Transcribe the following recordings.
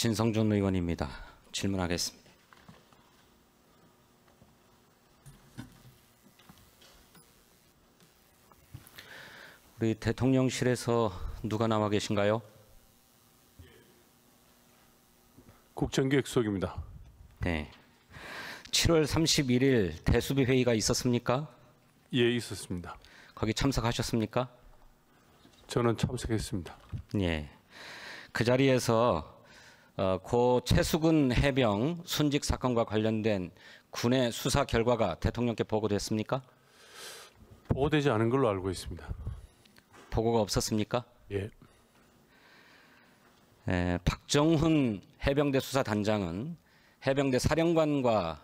진성준 의원입니다. 질문하겠습니다. 우리 대통령실에서 누가 나와 계신가요? 국정기획수석입니다. 네. 7월 31일 대수비 회의가 있었습니까? 예, 있었습니다. 거기 참석하셨습니까? 저는 참석했습니다. 예. 그 자리에서 고 최수근 해병 순직 사건과 관련된 군의 수사 결과가 대통령께 보고됐습니까? 보고되지 않은 걸로 알고 있습니다. 보고가 없었습니까? 예. 박정훈 해병대 수사단장은 해병대 사령관과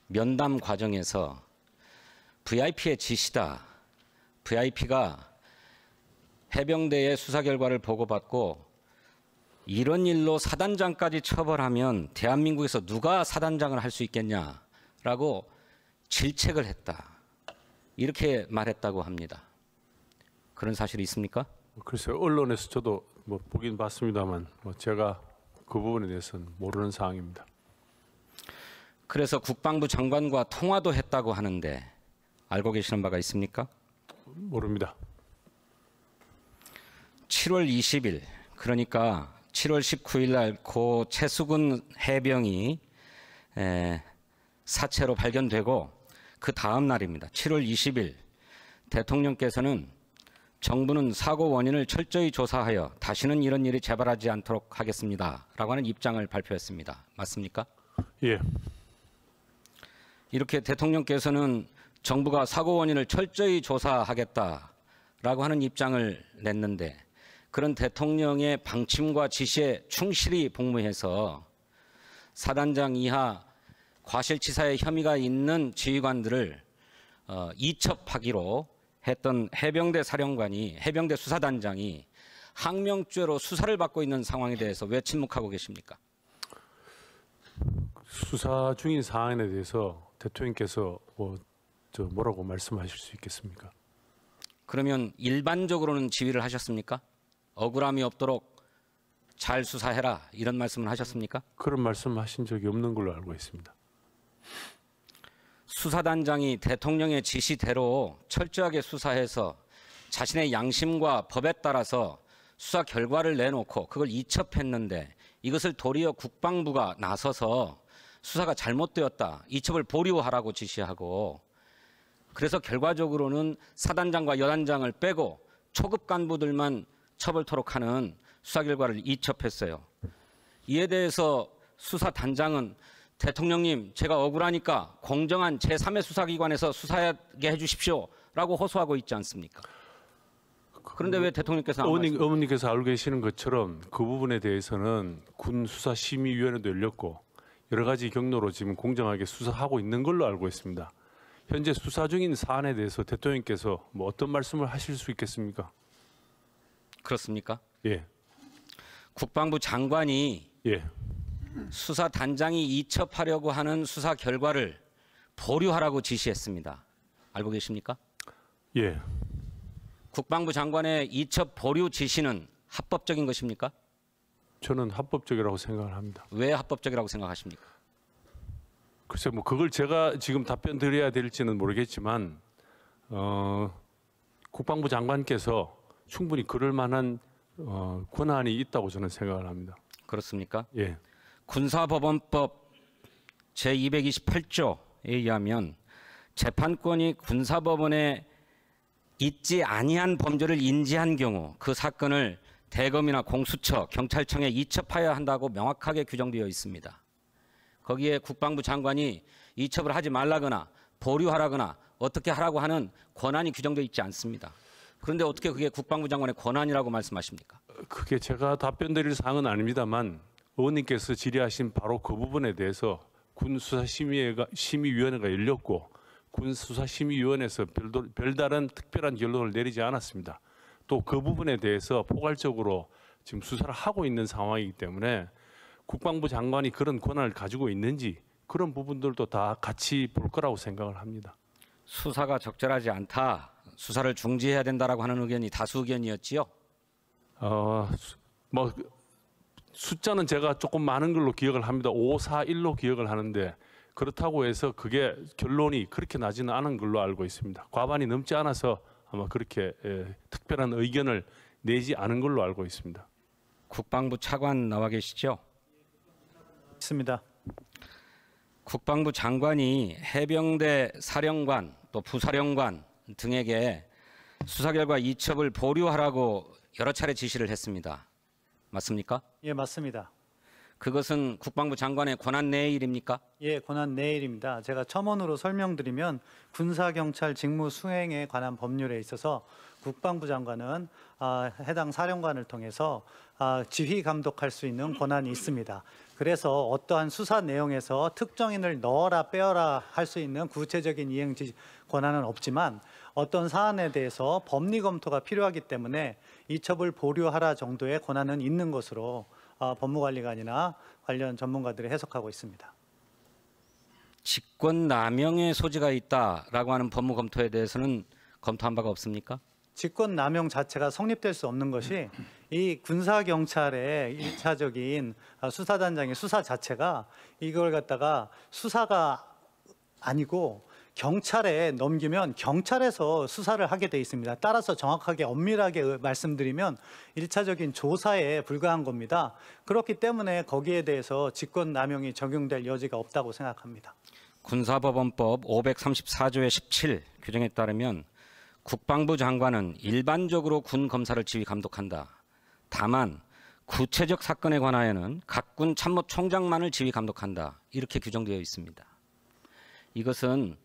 면담 과정에서 VIP의 지시다. VIP가 해병대의 수사 결과를 보고받고 이런 일로 사단장까지 처벌하면 대한민국에서 누가 사단장을 할 수 있겠냐라고 질책을 했다. 이렇게 말했다고 합니다. 그런 사실이 있습니까? 글쎄요, 언론에서 저도 보긴 봤습니다만 제가 그 부분에 대해서는 모르는 사항입니다. 그래서 국방부 장관과 통화도 했다고 하는데 알고 계시는 바가 있습니까? 모릅니다. 7월 20일 그러니까 7월 19일 날 고 최수근 해병이 사체로 발견되고 그 다음 날입니다. 7월 20일 대통령께서는 정부는 사고 원인을 철저히 조사하여 다시는 이런 일이 재발하지 않도록 하겠습니다. 라고 하는 입장을 발표했습니다. 맞습니까? 예. 이렇게 대통령께서는 정부가 사고 원인을 철저히 조사하겠다라고 하는 입장을 냈는데 그런 대통령의 방침과 지시에 충실히 복무해서 사단장 이하 과실치사의 혐의가 있는 지휘관들을 이첩하기로 했던 해병대 사령관이 해병대 수사단장이 항명죄로 수사를 받고 있는 상황에 대해서 왜 침묵하고 계십니까? 수사 중인 사안에 대해서 대통령께서 뭐라고 말씀하실 수 있겠습니까? 그러면 일반적으로는 지휘를 하셨습니까? 억울함이 없도록 잘 수사해라 이런 말씀을 하셨습니까? 그런 말씀하신 적이 없는 걸로 알고 있습니다. 수사단장이 대통령의 지시대로 철저하게 수사해서 자신의 양심과 법에 따라서 수사 결과를 내놓고 그걸 이첩했는데 이것을 도리어 국방부가 나서서 수사가 잘못되었다. 이첩을 보류하라고 지시하고 그래서 결과적으로는 사단장과 여단장을 빼고 초급 간부들만 처벌토록 하는 수사 결과를 이첩했어요. 이에 대해서 수사단장은 대통령님 제가 억울하니까 공정한 제3의 수사기관에서 수사하게 해주십시오 라고 호소하고 있지 않습니까? 그런데 왜 대통령께서 어머니께서 알고 계시는 것처럼 그 부분에 대해서는 군수사심의위원회도 열렸고 여러 가지 경로로 지금 공정하게 수사하고 있는 걸로 알고 있습니다. 현재 수사 중인 사안에 대해서 대통령께서 어떤 말씀을 하실 수 있겠습니까? 그렇습니까? 예. 국방부 장관이 예. 수사단장이 이첩하려고 하는 수사 결과를 보류하라고 지시했습니다. 알고 계십니까? 예. 국방부 장관의 이첩 보류 지시는 합법적인 것입니까? 저는 합법적이라고 생각을 합니다. 왜 합법적이라고 생각하십니까? 글쎄 그걸 제가 지금 답변 드려야 될지는 모르겠지만 국방부 장관께서 충분히 그럴 만한 권한이 있다고 저는 생각을 합니다. 그렇습니까? 예. 군사법원법 제228조에 의하면 재판권이 군사법원에 있지 아니한 범죄를 인지한 경우 그 사건을 대검이나 공수처, 경찰청에 이첩하여야 한다고 명확하게 규정되어 있습니다. 거기에 국방부 장관이 이첩을 하지 말라거나 보류하라거나 어떻게 하라고 하는 권한이 규정되어 있지 않습니다. 그런데 어떻게 그게 국방부 장관의 권한이라고 말씀하십니까? 그게 제가 답변 드릴 사항은 아닙니다만 의원님께서 질의하신 바로 그 부분에 대해서 군수사심의위원회가 열렸고 군수사심의위원회에서 별다른 특별한 결론을 내리지 않았습니다. 또 그 부분에 대해서 포괄적으로 지금 수사를 하고 있는 상황이기 때문에 국방부 장관이 그런 권한을 가지고 있는지 그런 부분들도 다 같이 볼 거라고 생각을 합니다. 수사가 적절하지 않다. 수사를 중지해야 된다라고 하는 의견이 다수 의견이었지요. 숫자는 제가 조금 많은 걸로 기억을 합니다. 541로 기억을 하는데 그렇다고 해서 그게 결론이 그렇게 나지는 않은 걸로 알고 있습니다. 과반이 넘지 않아서 아마 그렇게 특별한 의견을 내지 않은 걸로 알고 있습니다. 국방부 차관 나와 계시죠? 있습니다. 국방부 장관이 해병대 사령관 또 부사령관 등에게 수사 결과 이첩을 보류하라고 여러 차례 지시를 했습니다. 맞습니까? 예, 맞습니다. 그것은 국방부 장관의 권한 내의 일입니까? 예, 권한 내일입니다. 제가 첨언으로 설명드리면 군사경찰 직무 수행에 관한 법률에 있어서 국방부 장관은 해당 사령관을 통해서 지휘 감독할 수 있는 권한이 있습니다. 그래서 어떠한 수사 내용에서 특정인을 넣어라 빼어라 할 수 있는 구체적인 이행 권한은 없지만 어떤 사안에 대해서 법리 검토가 필요하기 때문에 이첩을 보류하라 정도의 권한은 있는 것으로 법무관리관이나 관련 전문가들이 해석하고 있습니다. 직권 남용의 소지가 있다라고 하는 법무 검토에 대해서는 검토한 바가 없습니까? 직권 남용 자체가 성립될 수 없는 것이 이 군사 경찰의 일차적인 수사단장의 수사 자체가 이걸 갖다가 수사가 아니고 경찰에 넘기면 경찰에서 수사를 하게 돼 있습니다. 따라서 정확하게 엄밀하게 말씀드리면 일차적인 조사에 불과한 겁니다. 그렇기 때문에 거기에 대해서 직권 남용이 적용될 여지가 없다고 생각합니다. 군사법원법 534조의 17 규정에 따르면 국방부 장관은 일반적으로 군 검사를 지휘 감독한다. 다만 구체적 사건에 관하여는 각 군 참모총장만을 지휘 감독한다. 이렇게 규정되어 있습니다. 이것은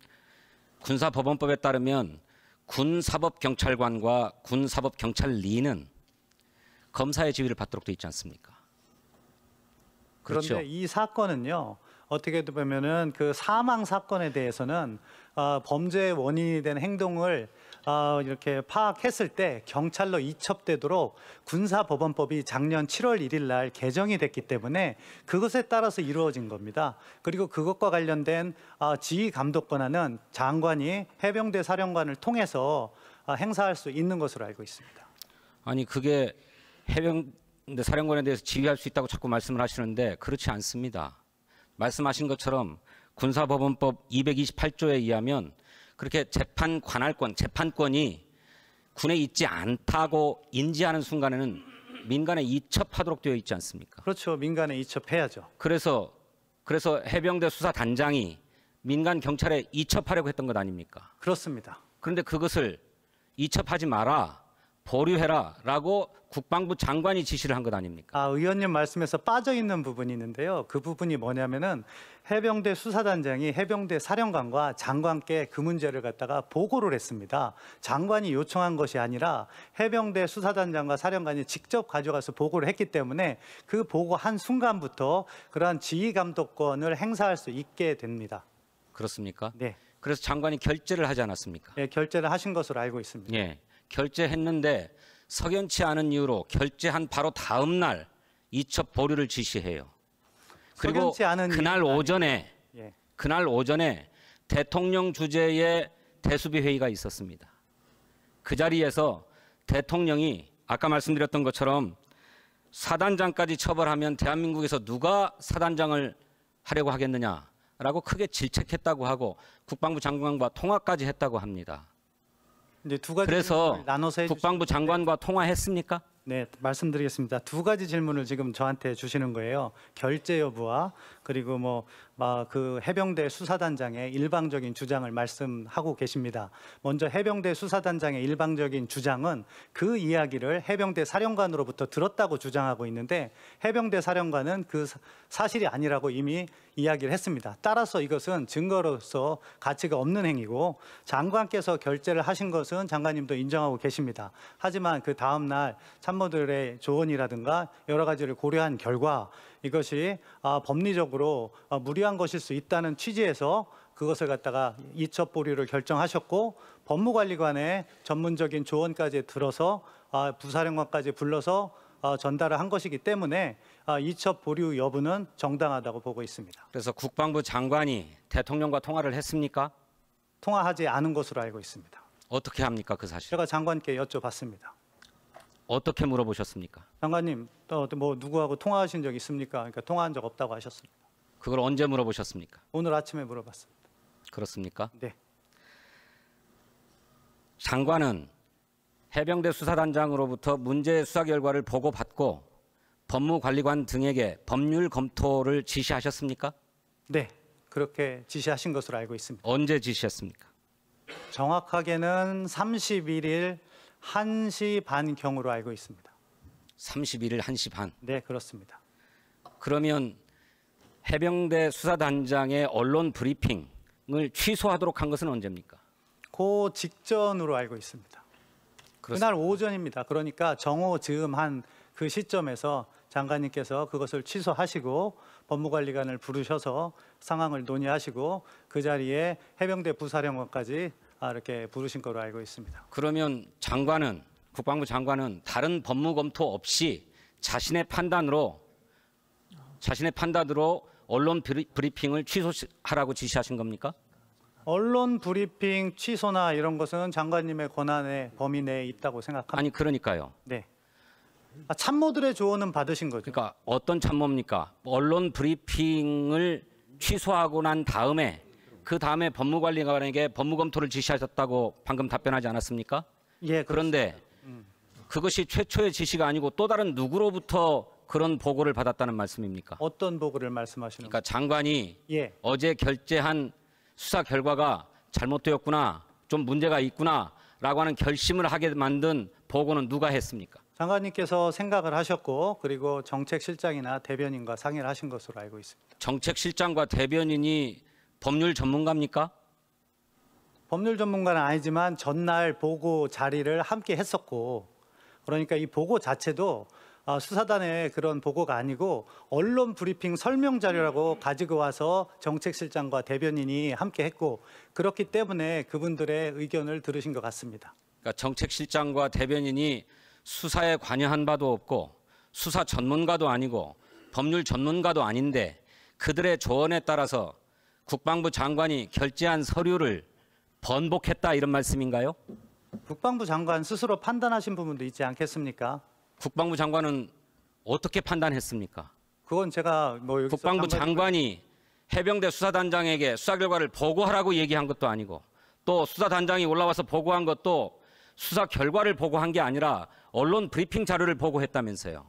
군사법원법에 따르면 군사법경찰관과 군사법경찰리는 검사의 지휘를 받도록 되어 있지 않습니까? 그렇죠? 그런데 이 사건은요. 어떻게 보면은 그 사망 사건에 대해서는 범죄의 원인이 된 행동을 이렇게 파악했을 때 경찰로 이첩되도록 군사법원법이 작년 7월 1일 날 개정이 됐기 때문에 그것에 따라서 이루어진 겁니다. 그리고 그것과 관련된 지휘 감독 권한은 장관이 해병대 사령관을 통해서 행사할 수 있는 것으로 알고 있습니다. 아니 그게 해병대 사령관에 대해서 지휘할 수 있다고 자꾸 말씀을 하시는데 그렇지 않습니다. 말씀하신 것처럼 군사법원법 228조에 의하면 그렇게 재판 관할권, 재판권이 군에 있지 않다고 인지하는 순간에는 민간에 이첩하도록 되어 있지 않습니까? 그렇죠. 민간에 이첩해야죠. 그래서 해병대 수사단장이 민간 경찰에 이첩하려고 했던 것 아닙니까? 그렇습니다. 그런데 그것을 이첩하지 마라, 보류해라라고 국방부 장관이 지시를 한 것 아닙니까? 의원님 말씀에서 빠져 있는 부분이 있는데요. 그 부분이 뭐냐면은 해병대 수사단장이 해병대 사령관과 장관께 그 문제를 갖다가 보고를 했습니다. 장관이 요청한 것이 아니라 해병대 수사단장과 사령관이 직접 가져가서 보고를 했기 때문에 그 보고한 순간부터 그러한 지휘 감독권을 행사할 수 있게 됩니다. 그렇습니까? 네. 그래서 장관이 결재를 하지 않았습니까? 네, 결재를 하신 것으로 알고 있습니다. 예, 결재했는데 석연치 않은 이유로 결재한 바로 다음 날 이첩 보류를 지시해요. 그리고 석연치 않은 그날 이유는 오전에 예. 그날 오전에 대통령 주재의 대수비 회의가 있었습니다. 그 자리에서 대통령이 아까 말씀드렸던 것처럼 사단장까지 처벌하면 대한민국에서 누가 사단장을 하려고 하겠느냐라고 크게 질책했다고 하고 국방부 장관과 통화까지 했다고 합니다. 이제 두 가지 그래서 질문을 나눠서 국방부 장관과 통화했습니까? 네, 말씀드리겠습니다. 두 가지 질문을 지금 저한테 주시는 거예요. 결재 여부와 그리고 그 해병대 수사단장의 일방적인 주장을 말씀하고 계십니다. 먼저 해병대 수사단장의 일방적인 주장은 그 이야기를 해병대 사령관으로부터 들었다고 주장하고 있는데 해병대 사령관은 그 사실이 아니라고 이미 이야기를 했습니다. 따라서 이것은 증거로서 가치가 없는 행위고 장관께서 결재를 하신 것은 장관님도 인정하고 계십니다. 하지만 그 다음 날 참모들의 조언이라든가 여러 가지를 고려한 결과 이것이 법리적으로 무리한 것일 수 있다는 취지에서 그것을 갖다가 이첩 보류를 결정하셨고 법무관리관의 전문적인 조언까지 들어서 부사령관까지 불러서 전달을 한 것이기 때문에 이첩 보류 여부는 정당하다고 보고 있습니다. 그래서 국방부 장관이 대통령과 통화를 했습니까? 통화하지 않은 것으로 알고 있습니다. 어떻게 합니까 그 사실? 제가 장관께 여쭤봤습니다. 어떻게 물어보셨습니까? 장관님 또 뭐 누구하고 통화하신 적 있습니까? 그러니까 통화한 적 없다고 하셨습니다. 그걸 언제 물어보셨습니까? 오늘 아침에 물어봤습니다. 그렇습니까? 네. 장관은 해병대 수사단장으로부터 문제 수사 결과를 보고받고 법무관리관 등에게 법률 검토를 지시하셨습니까? 네. 그렇게 지시하신 것으로 알고 있습니다. 언제 지시했습니까? 정확하게는 31일 1시 반경으로 알고 있습니다. 31일 1시 반. 네, 그렇습니다. 그러면 해병대 수사단장의 언론 브리핑을 취소하도록 한 것은 언제입니까? 그 직전으로 알고 있습니다. 그날 오전입니다. 그러니까 정오 즈음한 그 시점에서 장관님께서 그것을 취소하시고 법무관리관을 부르셔서 상황을 논의하시고 그 자리에 해병대 부사령관까지 이렇게 부르신 거로 알고 있습니다. 그러면 장관은 국방부 장관은 다른 법무 검토 없이 자신의 판단으로 언론 브리핑을 취소하라고 지시하신 겁니까? 언론 브리핑 취소나 이런 것은 장관님의 권한의 범위 내에 있다고 생각합니다. 아니 그러니까요. 네. 참모들의 조언은 받으신 거죠. 그러니까 어떤 참모입니까? 언론 브리핑을 취소하고 난 다음에 그 다음에 법무관리관에게 법무검토를 지시하셨다고 방금 답변하지 않았습니까? 예. 그런데 그것이 최초의 지시가 아니고 또 다른 누구로부터 그런 보고를 받았다는 말씀입니까? 어떤 보고를 말씀하시는 그러니까 장관이 예. 어제 결재한 수사 결과가 잘못되었구나, 좀 문제가 있구나라고 하는 결심을 하게 만든 보고는 누가 했습니까? 장관님께서 생각을 하셨고 그리고 정책실장이나 대변인과 상의를 하신 것으로 알고 있습니다. 정책실장과 대변인이 법률 전문가입니까? 법률 전문가는 아니지만 전날 보고 자리를 함께 했었고 그러니까 이 보고 자체도 수사단의 그런 보고가 아니고 언론 브리핑 설명 자료라고 가지고 와서 정책실장과 대변인이 함께 했고 그렇기 때문에 그분들의 의견을 들으신 것 같습니다. 그러니까 정책실장과 대변인이 수사에 관여한 바도 없고 수사 전문가도 아니고 법률 전문가도 아닌데 그들의 조언에 따라서 국방부 장관이 결재한 서류를 번복했다 이런 말씀인가요? 국방부 장관 스스로 판단하신 부분도 있지 않겠습니까? 국방부 장관은 어떻게 판단했습니까? 그건 제가 뭐 여기서 국방부 장관이 해병대 수사단장에게 수사 결과를 보고하라고 얘기한 것도 아니고 또 수사단장이 올라와서 보고한 것도 수사 결과를 보고한 게 아니라 언론 브리핑 자료를 보고했다면서요.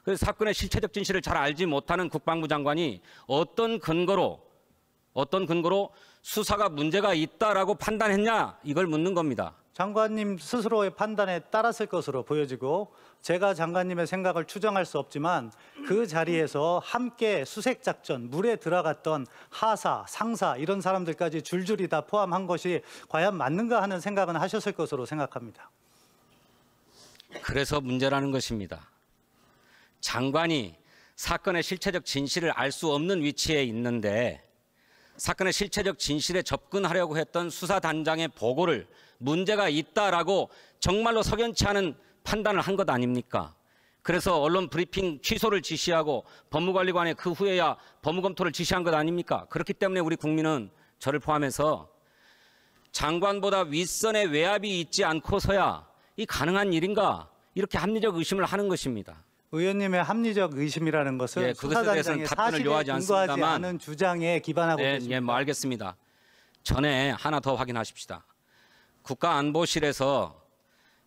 그래서 사건의 실체적 진실을 잘 알지 못하는 국방부 장관이 어떤 근거로 수사가 문제가 있다라고 판단했냐 이걸 묻는 겁니다. 장관님 스스로의 판단에 따랐을 것으로 보여지고 제가 장관님의 생각을 추정할 수 없지만 그 자리에서 함께 수색작전, 물에 들어갔던 하사, 상사 이런 사람들까지 줄줄이 다 포함한 것이 과연 맞는가 하는 생각은 하셨을 것으로 생각합니다. 그래서 문제라는 것입니다. 장관이 사건의 실체적 진실을 알 수 없는 위치에 있는데 사건의 실체적 진실에 접근하려고 했던 수사단장의 보고를 문제가 있다라고 정말로 석연치 않은 판단을 한 것 아닙니까? 그래서 언론 브리핑 취소를 지시하고 법무관리관에 그 후에야 법무검토를 지시한 것 아닙니까? 그렇기 때문에 우리 국민은 저를 포함해서 장관보다 윗선에 외압이 있지 않고서야 이 가능한 일인가 이렇게 합리적 의심을 하는 것입니다. 의원님의 합리적 의심이라는 것은 예, 그것에 대해서는 수사단장의 답변을 사실에 요하지 근거하지 않습니다만 않은 주장에 기반하고 계십니다. 뭐 알겠습니다. 전에 하나 더 확인하십시다. 국가안보실에서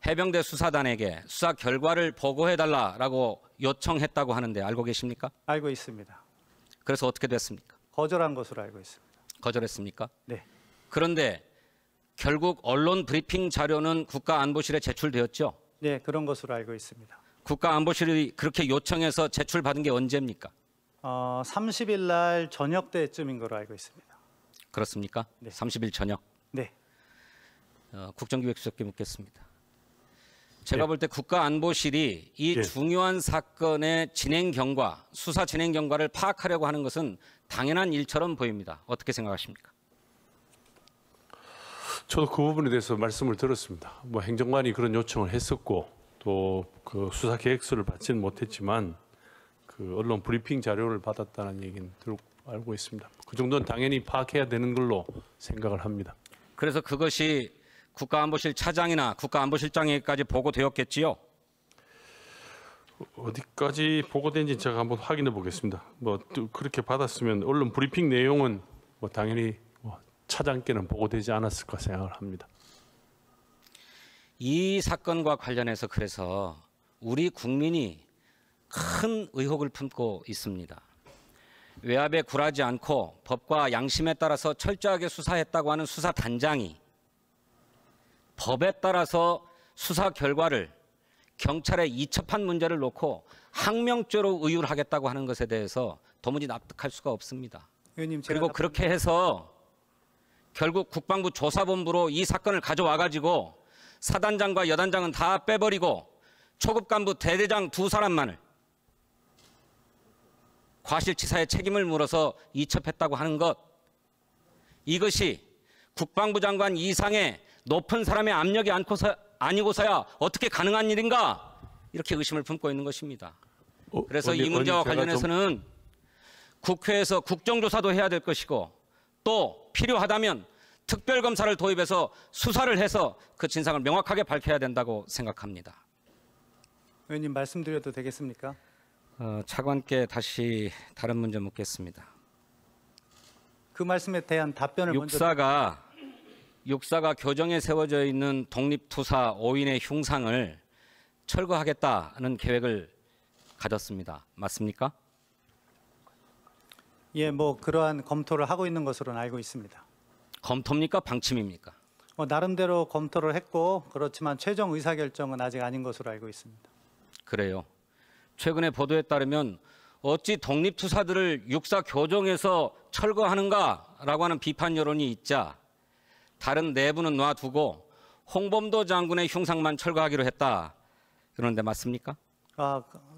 해병대 수사단에게 수사 결과를 보고해달라라고 요청했다고 하는데 알고 계십니까? 알고 있습니다. 그래서 어떻게 됐습니까? 거절한 것으로 알고 있습니다. 거절했습니까? 네. 그런데 결국 언론 브리핑 자료는 국가안보실에 제출되었죠? 네, 그런 것으로 알고 있습니다. 국가안보실이 그렇게 요청해서 제출받은 게 언제입니까? 30일 날 저녁 때쯤인 거로 알고 있습니다. 그렇습니까? 네. 30일 저녁. 네. 국정기획수석께 묻겠습니다. 제가 볼 때 국가안보실이 이 중요한 사건의 진행 경과, 수사 진행 경과를 파악하려고 하는 것은 당연한 일처럼 보입니다. 어떻게 생각하십니까? 저도 그 부분에 대해서 말씀을 들었습니다. 뭐 행정관이 그런 요청을 했었고 또 그 수사 계획서를 받지는 못했지만 그 언론 브리핑 자료를 받았다는 얘기는 알고 있습니다. 그 정도는 당연히 파악해야 되는 걸로 생각을 합니다. 그래서 그것이 국가안보실 차장이나 국가안보실장에게까지 보고되었겠지요? 어디까지 보고된지 제가 한번 확인해 보겠습니다. 뭐 또 그렇게 받았으면 언론 브리핑 내용은 뭐 당연히 차장께는 보고되지 않았을까 생각을 합니다. 이 사건과 관련해서 그래서 우리 국민이 큰 의혹을 품고 있습니다. 외압에 굴하지 않고 법과 양심에 따라서 철저하게 수사했다고 하는 수사단장이 법에 따라서 수사 결과를 경찰에 이첩한 문제를 놓고 항명죄로 의율하겠다고 하는 것에 대해서 도무지 납득할 수가 없습니다. 의원님, 그리고 그렇게 해서 결국 국방부 조사본부로 이 사건을 가져와 가지고 사단장과 여단장은 다 빼버리고 초급 간부 대대장 2사람만을 과실치사의 책임을 물어서 이첩했다고 하는 것, 이것이 국방부 장관 이상의 높은 사람의 압력이 아니고서야 어떻게 가능한 일인가, 이렇게 의심을 품고 있는 것입니다. 그래서 이 문제와 관련해서는 국회에서 국정조사도 해야 될 것이고 또 필요하다면 특별검사를 도입해서 수사를 해서 그 진상을 명확하게 밝혀야 된다고 생각합니다. 의원님, 말씀드려도 되겠습니까? 차관께 다시 다른 문제 묻겠습니다. 그 말씀에 대한 답변을 육사가 교정에 세워져 있는 독립투사 5인의 흉상을 철거하겠다는 계획을 가졌습니다. 맞습니까? 예, 뭐 그러한 검토를 하고 있는 것으로는 알고 있습니다. 검토입니까? 방침입니까? 나름대로 검토를 했고 그렇지만 최종 의사결정은 아직 아닌 것으로 알고 있습니다. 그래요. 최근의 보도에 따르면 어찌 독립투사들을 육사 교정에서 철거하는가라고 하는 비판 여론이 있자 다른 내부는 놔두고 홍범도 장군의 흉상만 철거하기로 했다. 그런데 맞습니까?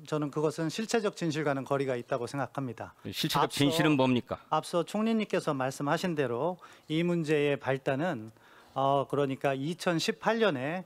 저는 그것은 실체적 진실과는 거리가 있다고 생각합니다. 실체적 진실은 뭡니까? 앞서 총리님께서 말씀하신 대로 이 문제의 발단은 그러니까 2018년에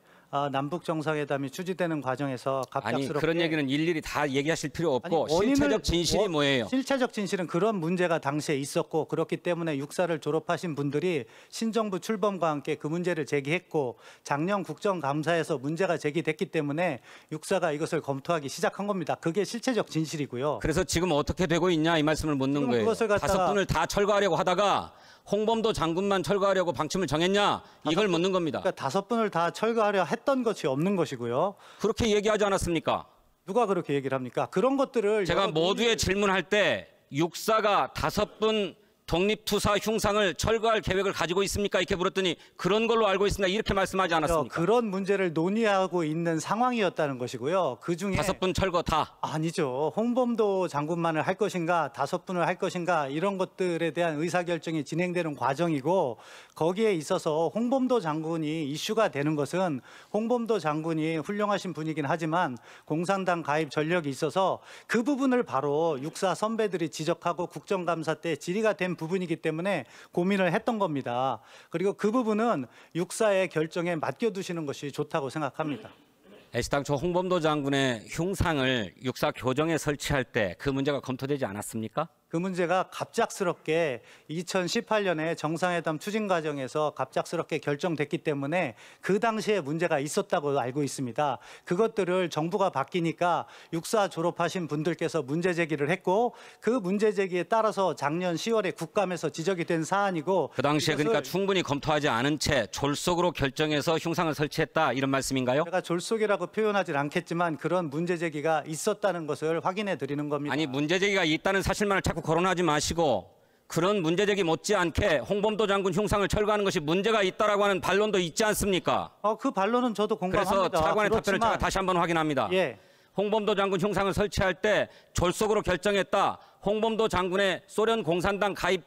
남북 정상회담이 추진되는 과정에서 갑작스럽게, 아니, 그런 얘기는 일일이 다 얘기하실 필요 없고 실체적 진실이 뭐예요? 실체적 진실은 그런 문제가 당시에 있었고 그렇기 때문에 육사를 졸업하신 분들이 신정부 출범과 함께 그 문제를 제기했고 작년 국정감사에서 문제가 제기됐기 때문에 육사가 이것을 검토하기 시작한 겁니다. 그게 실체적 진실이고요. 그래서 지금 어떻게 되고 있냐 이 말씀을 묻는 거예요. 그것을 갖다가 5분을 다 철거하려고 하다가 홍범도 장군만 철거하려고 방침을 정했냐, 이걸 묻는 겁니다. 그러니까 5분을 다 철거하려 했던 것이 없는 것이고요. 그렇게 얘기하지 않았습니까? 누가 그렇게 얘기를 합니까? 그런 것들을 제가 모두의 질문할 때 육사가 5분 독립투사 흉상을 철거할 계획을 가지고 있습니까? 이렇게 물었더니 그런 걸로 알고 있습니다. 이렇게 말씀하지 않았습니까? 그런 문제를 논의하고 있는 상황이었다는 것이고요. 그중에 5분 철거 다. 아니죠. 홍범도 장군만을 할 것인가 5분을 할 것인가 이런 것들에 대한 의사결정이 진행되는 과정이고 거기에 있어서 홍범도 장군이 이슈가 되는 것은 홍범도 장군이 훌륭하신 분이긴 하지만 공산당 가입 전력이 있어서 그 부분을 바로 육사 선배들이 지적하고 국정감사 때 질의가 된 부분이기 때문에 고민을 했던 겁니다. 그리고 그 부분은 육사의 결정에 맡겨두시는 것이 좋다고 생각합니다. 애시당초 홍범도 장군의 흉상을 육사 교정에 설치할 때 그 문제가 검토되지 않았습니까? 그 문제가 갑작스럽게 2018년에 정상회담 추진 과정에서 갑작스럽게 결정됐기 때문에 그 당시에 문제가 있었다고 알고 있습니다. 그것들을 정부가 바뀌니까 육사 졸업하신 분들께서 문제 제기를 했고 그 문제 제기에 따라서 작년 10월에 국감에서 지적이 된 사안이고 그 당시에 그러니까 충분히 검토하지 않은 채 졸속으로 결정해서 흉상을 설치했다 이런 말씀인가요? 제가 졸속이라고 표현하진 않겠지만 그런 문제 제기가 있었다는 것을 확인해 드리는 겁니다. 아니, 문제 제기가 있다는 사실만을 자꾸 거론하지 마시고 그런 문제 제기 못지않게 홍범도 장군 흉상을 철거하는 것이 문제가 있다라고 하는 반론도 있지 않습니까? 그 반론은 저도 공감합니다. 그래서 차관의 답변을 제가 다시 한번 확인합니다. 예. 홍범도 장군 흉상을 설치할 때 졸속으로 결정했다. 홍범도 장군의 소련 공산당 가입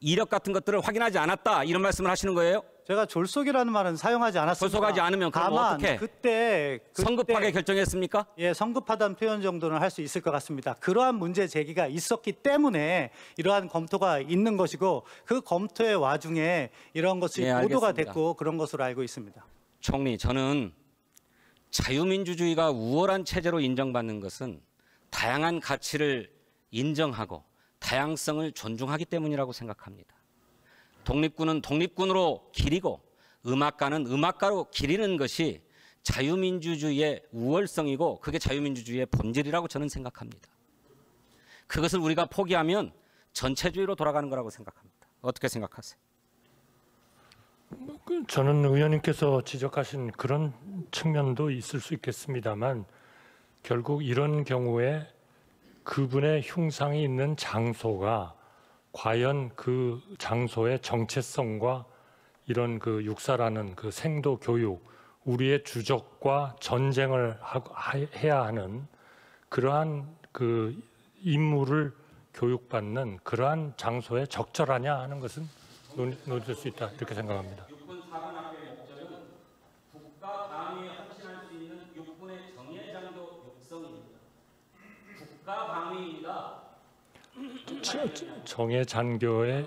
이력 같은 것들을 확인하지 않았다. 이런 말씀을 하시는 거예요? 제가 졸속이라는 말은 사용하지 않았습니다. 졸속하지 않으면 그럼 다만 어떻게? 그때 성급하게 결정했습니까? 예, 성급하다는 표현 정도는 할 수 있을 것 같습니다. 그러한 문제 제기가 있었기 때문에 이러한 검토가 있는 것이고 그 검토의 와중에 이런 것이 예, 보도가 알겠습니다. 됐고 그런 것으로 알고 있습니다. 총리, 저는 자유민주주의가 우월한 체제로 인정받는 것은 다양한 가치를 인정하고 다양성을 존중하기 때문이라고 생각합니다. 독립군은 독립군으로 기리고 음악가는 음악가로 기리는 것이 자유민주주의의 우월성이고 그게 자유민주주의의 본질이라고 저는 생각합니다. 그것을 우리가 포기하면 전체주의로 돌아가는 거라고 생각합니다. 어떻게 생각하세요? 저는 의원님께서 지적하신 그런 측면도 있을 수 있겠습니다만 결국 이런 경우에 그분의 흉상이 있는 장소가 과연 그 장소의 정체성과 이런 그 육사라는 그 생도 교육, 우리의 주적과 전쟁을 해야 하는 그러한 그 임무를 교육받는 그러한 장소에 적절하냐 하는 것은 논의될 수 있다 이렇게 생각합니다. 육군 사관학교의 목적은 국가 방위에 헌신할 수 있는 육군의 정예장교 육성입니다. 국가 방위입니다. 정예장교의